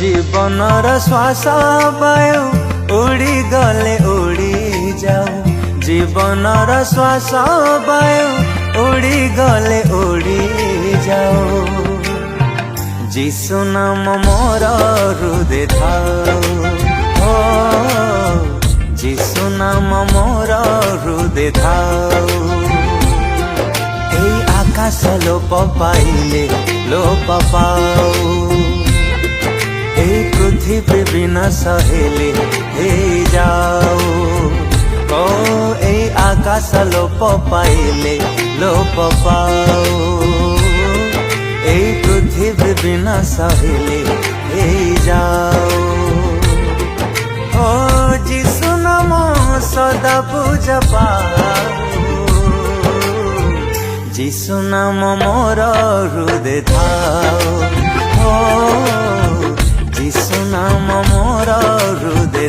জীবনর শ্বাস বায়ু উড়ি গলে উড়ি যাও, জীবনর শ্বাস বায়ু উড়ি গলে উড়ি যাও। যিশু নাম মোর হৃদে থাও, ও যিশু নাম মোর হৃদে থাও। এই আকাশ লোপ পাইলে লোপ পাও, এই পৃথিবী বিনাশ হেলে হয়ে যাও। ও এই আকাশ লোপ পাইলে লোপ পাও, এই পৃথিবী বিনাশ হেলে হয়ে যাও। ও যিশু নাম সদা পূজা পাও, যিশু নাম মোর হৃদে থাও, ও যিশু নাম মোর হৃদে